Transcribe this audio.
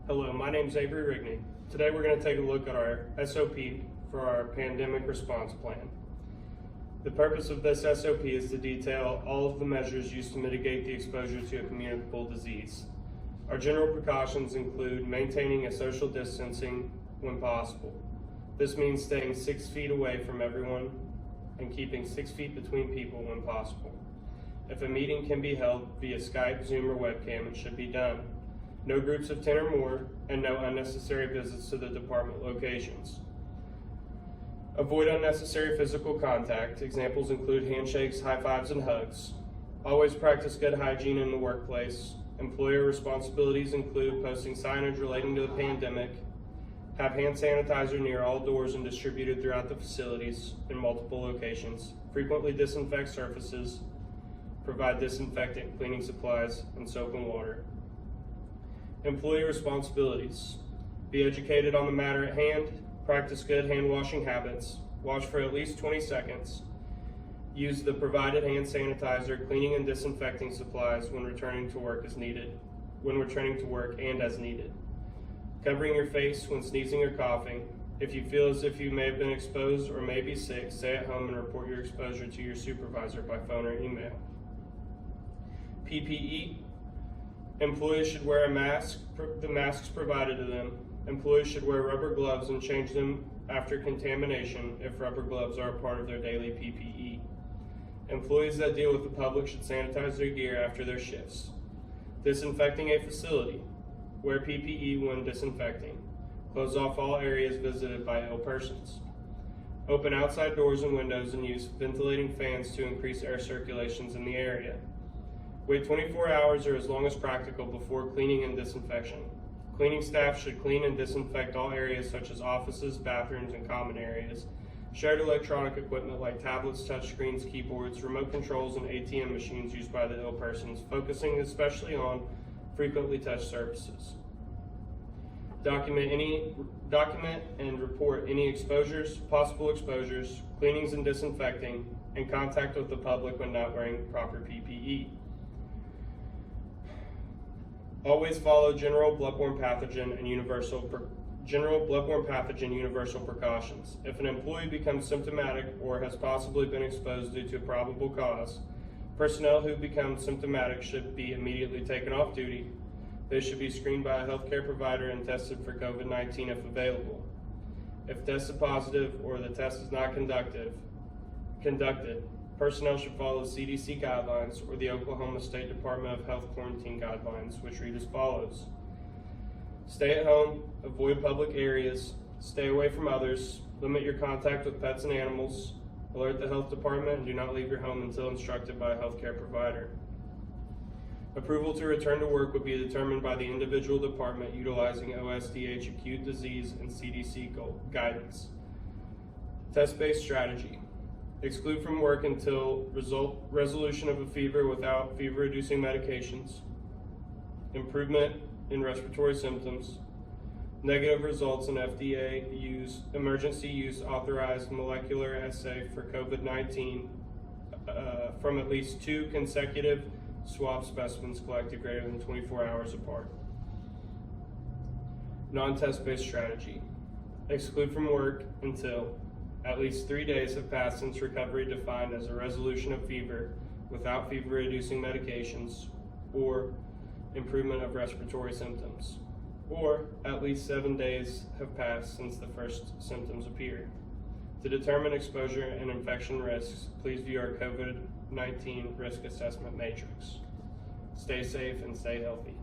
Hello, my name is Avery Rigney. Today we're going to take a look at our SOP for our pandemic response plan. The purpose of this SOP is to detail all of the measures used to mitigate the exposure to a communicable disease. Our general precautions include maintaining a social distancing when possible. This means staying 6 feet away from everyone and keeping 6 feet between people when possible. If a meeting can be held via Skype, Zoom, or webcam, it should be done. No groups of 10 or more, and no unnecessary visits to the department locations. Avoid unnecessary physical contact. Examples include handshakes, high fives, and hugs. Always practice good hygiene in the workplace. Employer responsibilities include posting signage relating to the pandemic, have hand sanitizer near all doors and distributed throughout the facilities in multiple locations, frequently disinfect surfaces, provide disinfectant, cleaning supplies, and soap and water. Employee responsibilities. Be educated on the matter at hand, practice good hand washing habits, wash for at least 20 seconds, use the provided hand sanitizer, cleaning and disinfecting supplies when returning to work as needed, and as needed. Covering your face when sneezing or coughing. If you feel as if you may have been exposed or may be sick, stay at home and report your exposure to your supervisor by phone or email. PPE. Employees should wear a mask, the masks provided to them. Employees should wear rubber gloves and change them after contamination if rubber gloves are a part of their daily PPE. Employees that deal with the public should sanitize their gear after their shifts. Disinfecting a facility. Wear PPE when disinfecting. Close off all areas visited by ill persons. Open outside doors and windows and use ventilating fans to increase air circulations in the area. Wait 24 hours or as long as practical before cleaning and disinfection. Cleaning staff should clean and disinfect all areas such as offices, bathrooms, and common areas. Shared electronic equipment like tablets, touchscreens, keyboards, remote controls, and ATM machines used by the ill persons, focusing especially on frequently touched surfaces. Document and report any exposures, possible exposures, cleanings and disinfecting, and contact with the public when not wearing proper PPE. Always follow general bloodborne pathogen universal precautions. If an employee becomes symptomatic or has possibly been exposed due to a probable cause, personnel who become symptomatic should be immediately taken off duty. They should be screened by a healthcare provider and tested for COVID-19 if available. If tested positive or the test is not conducted, personnel should follow CDC guidelines or the Oklahoma State Department of Health quarantine guidelines, which read as follows. Stay at home, avoid public areas, stay away from others, limit your contact with pets and animals, alert the health department, and do not leave your home until instructed by a healthcare provider. Approval to return to work would be determined by the individual department utilizing OSDH acute disease and CDC guidance. Test-based strategy. Exclude from work until resolution of a fever without fever-reducing medications, improvement in respiratory symptoms, negative results in FDA emergency use authorized molecular assay for COVID-19 from at least 2 consecutive swab specimens collected greater than 24 hours apart. Non-test-based strategy. Exclude from work until at least 3 days have passed since recovery defined as a resolution of fever without fever-reducing medications or improvement of respiratory symptoms, or at least 7 days have passed since the first symptoms appeared. To determine exposure and infection risks, please view our COVID-19 risk assessment matrix. Stay safe and stay healthy.